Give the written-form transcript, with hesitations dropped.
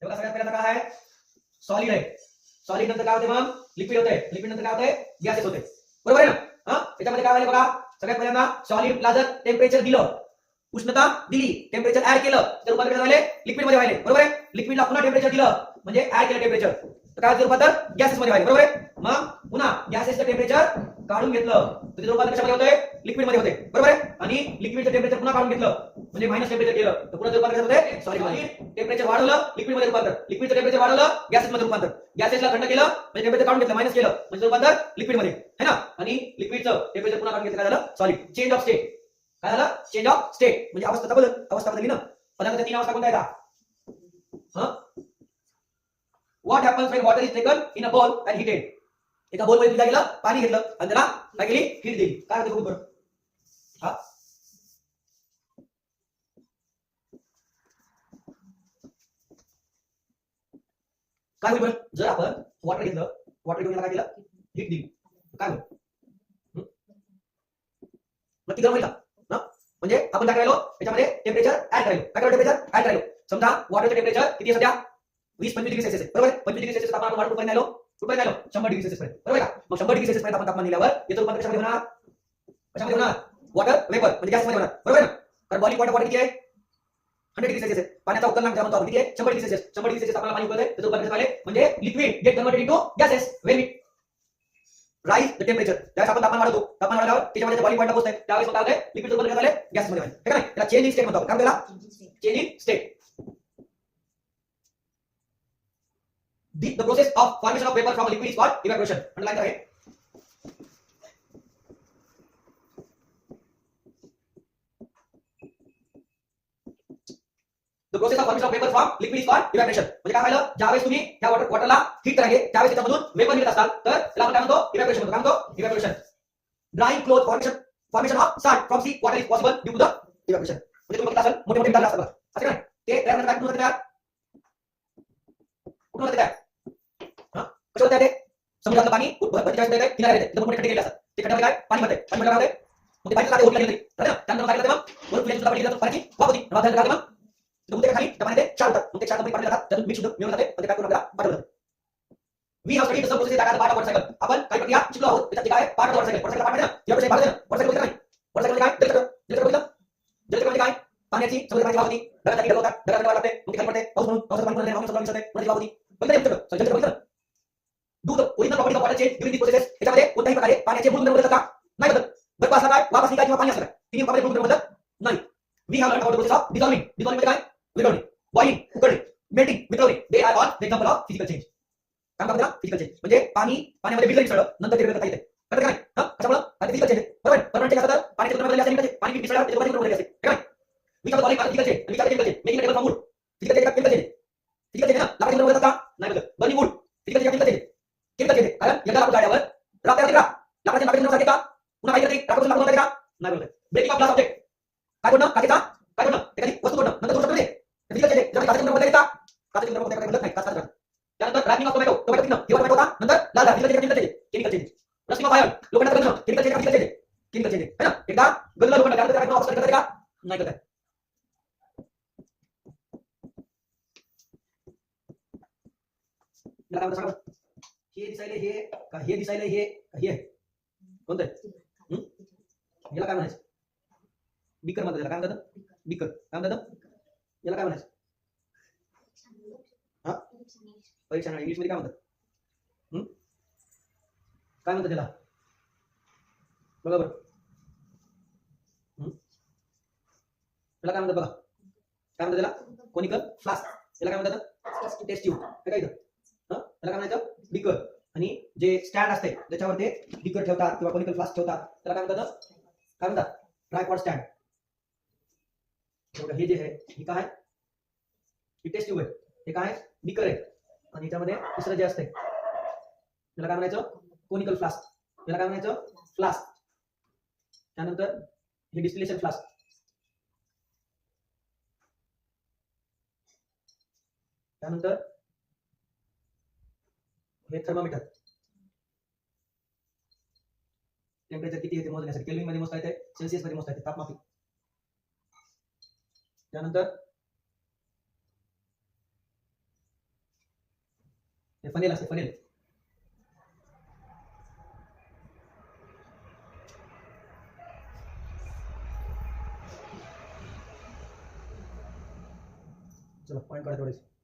हे बघा सगळ्यात पहिल्यांदा काय आहे, सॉलिड आहे. सॉलिड नंतर काय होते मग लिक्विड होते, लिक्विड नंतर काय होते गॅसेस होते, बरोबर आहे ना. त्याच्यामध्ये काय व्हायला बघा, सगळ्यात पहिल्यांदा सॉलिडला जर टेम्परेचर दिलं, उष्णता दिली, टेम्परेचर ऍड केलं तर रूपांतर झाले लिक्विड मध्ये व्हायले, बरोबर आहे. लिक्विडला पुन्हा टेम्परेचर दिलं म्हणजे ऍड केलं टेम्परेचर तर काय रूपांतर गॅसेस मध्ये व्हायले, बरोबर आहे. मग पुन्हा गॅसेसचं टेम्परेचर काढून घेतलं तर त्याचं रूपांतर कशामध्ये होते लिक्विड मध्ये होते, बरोबर आहे. आणि लिक्विडचं टेम्परेचर पुन्हा काढून घेतलं म्हणजे मायनस टेम्परेचर केलं तर पुन्हा रूपांतर होते सॉलिड मध्ये. टेम्परेचर वाढवलं लिक्विड मध्ये रूपांतर, लिक्विडचं टेम्परेचर वाढवलं गॅसेस मध्ये रूपांतर, गॅसेसला थंड केलं म्हणजे टेम्परेचर काढून घेतलं मायनस केलं म्हणजे रूपांतर लिक्विड मध्ये है ना. आणि लिक्विडचं टेम्परेचर पुन्हा काढून घेतलं काय झालं सॉलिड. चेंज ऑफ स्टेट, काय झालं चेंज ऑफ स्टेट म्हणजे अवस्था बदल, अवस्था बदलली ना. पदार्थाच्या तीन अवस्था कोणत्या आहेत? What happens when water is taken in a bowl and heated. एका बोल मध्ये गेलं पाणी घेतलं आणि त्याला काय केली हीट दिली, काय होतं बरोबर. हा काय होईल बरं, जर आपण वॉटर घेतलं, वॉटर घेऊन काय केलं हीट दिली काय होईल, नक्की गरम होईल का. म्हणजे आपण काय करायलो त्याच्यामध्ये टेम्परेचर ऍड करायलो, काय करायलो टेम्परेचर ऍड करायलो. समजा वॉटरचं टेम्परेचर किती आहे सध्या 20-25 डिग्री सेल्सिअस आहे, बरोबर. 25 डिग्री सेल्सिअस तापमान वाढून कुठपर्यंत आलो, कुठपर्यंत आलो 100 डिग्री सेल्सिअस पर्यंत, बरोबर का. मग 100 डिग्री सेल्सिअस पर्यंत आपण तापमान नेल्यावर याचं रूपांतर कशामध्ये होणार, कशामध्ये होणार वॉटर वेपर म्हणजे गॅस मध्ये होणार, बरोबर ना. कारण बॉइलिंग वॉटर किती आहे 100 डिग्री सेल्सिअस आहे. पाण्याचा उकळणांक म्हणतो आपण किती आहे 100 डिग्री सेल्सिअस. 100 डिग्री सेल्सिअस तापमानाला पाणी उकळते त्याचं रूपांतर झाले म्हणजे liquid get converted into gases when it rise the temperature. त्यावेळेस आपण तापमान वाढवतो, तापमान वाढल्यावर त्याच्यामध्ये बॉइलिंग पॉईंट पोहोचते त्यावेळेस काय होते लिक्विड रूपांतर झाले गॅस मध्ये, ठीक आहे. त्याला चेंज इन स्टेट म्हणतो आपण, काय त्याला change in state. The process of formation of vapor from a liquid is called evaporation. Underline करें. The process of formation of vapor from liquid is called evaporation. म्हणजे काय झालं, ज्यावेळेस तुम्ही या वॉटरला हीट करायले त्यावेळेस त्याच्यामधून वेपर निघत असतात तर त्याला आपण काय म्हणतो evaporation म्हणतो, काय म्हणतो evaporation. Drying cloth formation of salt from sea water is possible due to the evaporation. म्हणजे तुम्ही बघता असाल मोठे मोठे मिठाले असतात असं काय ते तयार होण्याचं काय कुठून होते तयार, कुठून होते तयार कसं होतं ते. समुद्रातलं पाणी किनाऱ्याला येते, तिथं मोठे खड्डे गेले असतात, ते खड्ड्यामध्ये काय पाणी भरते, पाणी भरल्यावर मग ते पाणी लागते होईल त्यानंतर काय करते मग वरून फ्लेम सुद्धा पडली जाते, पाण्याची वाफ होती वाफ झाल्यानंतर मग उद्या खाली त्या पाण्यात क्षार होतात, मग ते क्षार पाणी जातात त्यातून मिक्स मिळून जाते आणि ते काय करून आपल्याला पाठवलं जातं. We have studied the process that are part of water cycle. आपण काही प्रक्रिया शिकलो आहोत त्याच्यात काय part of water cycle. Water cycle part आहे ना, याविषयी पार्ट आहे ना. वॉटर सायकल काय, वॉटर सायकल काय जलचक्र बघितलं, जलचक्र म्हणजे काय पाण्याची समुद्राची वाफ होती, ढगासाठी ढग होतात, ढगाला वाढ लागते मग ते खाली पडते, पाऊस म्हणून पावसाचं पाणी पडते, पावसाचं पाणी मिसळते, नदीची वाफ होती, बघितलं जलचक्र बघितलं. Do the original properties of water change during this process. याच्यामध्ये कोणत्याही प्रकारे पाण्याचे मूळ गुणधर्म बदलतात का, नाही बदलत. बर्फ असला काय, वाफ असली काय किंवा पाणी असलं काय, तिन्ही प्रकारचे मूळ गुणधर्म बदलत नाही. We have learn about the process of dissolving. Dissolving म्हणजे काय विरघळणे, बॉइलिंग उकळणे, मेल्टिंग वितळणे. They are all example of physical change. काय म्हणतात त्याला फिजिकल चेंज म्हणजे पाण्यामध्ये विरघळण मिसळलं नंतर ते करता येते, कळतं का नाही. कशामुळे आता फिजिकल चेंज बरोबर. परमनंट चेंज असतं तर पाण्याचे गुणधर्म बदलले असते, पाणी मिसळल्यावर त्याचे गुणधर्म बदलले असते, काय we call boiling physical change आणि we call chemical change. Making table from wood physical change, chemical change. Physical change ना लाकडाचे गुणधर्म बदलतात का, नाही बदलत. Burning wood physical change, chemical change. Chemical change कारण एकदा लाकूड जाळल्यावर राख तयार होते का, लाकडाचे गुणधर्म सारखे का, पुन्हा काय करते लाकूड लाकूड होते का, नाही बदलत. ब्रेकिंग ऑफ ग्लास ऑब्जेक्ट काय करणं, काचेचा काय करणं एखादी वस्तू तोडणं नंतर करू शकतो ते फिजिकल चेंज. जर काचेचे गुणधर्म बदलले का, काचेचे गुणधर्म बदलत नाही, काच. त्यानंतर रॅपिंग ऑफ टोमॅटो, टोमॅटो किंवा हिरवा टोमॅटो होता नंतर लाल झाला, physical change, chemical change. Rusting of iron लोखंडाचं गंजणं, chemical change, physical change, chemical change है ना. एकदा गंजलं लोखंड त्यानंतर काय ऑक्साईड करते का, नाही करत. याला काय म्हणतात सांगा, हे दिसायले हे का, हे दिसायले हे हे कोणतं याला काय म्हणायचं, बीकर म्हणतात, याला काय म्हणतात बीकर, काय म्हणतात याला काय म्हणायचं, हा परीक्षा इंग्लिश मध्ये काय म्हणतात, काय म्हणतात त्याला बघा बरं, त्याला काय म्हणतात बघा, काय म्हणतात त्याला कोनिकल फ्लास्क, त्याला काय म्हणतात टेस्ट ट्यूब, हे काय इथं त्याला काय म्हणायचं बीकर. आणि जे स्टँड असते त्याच्यावर ते बीकर ठेवतात किंवा कोनिकल फ्लास्क ठेवतात त्याला काय म्हणतात, काय म्हणतात ट्रायपॉड स्टँड. हे जे आहे हे काय ही टेस्ट ट्यूब आहे, हे काय बीकर आहे आणि याच्यामध्ये दुसरं जे असते त्याला काय म्हणायचं कोनिकल फ्लास्क, त्याला काय म्हणायचं फ्लास्क. त्यानंतर हे डिस्टिलेशन फ्लास्क, त्यानंतर हे थर्मामीटर, टेम्परेचर किती आहे ते मोजण्यासाठी केल्विन मध्ये मोजता येते, सेल्सिअस मध्ये मोजता येते तापमापी. त्यानंतर ते फनेल असते फनेल. चला पॉईंट काढा थोडेसे.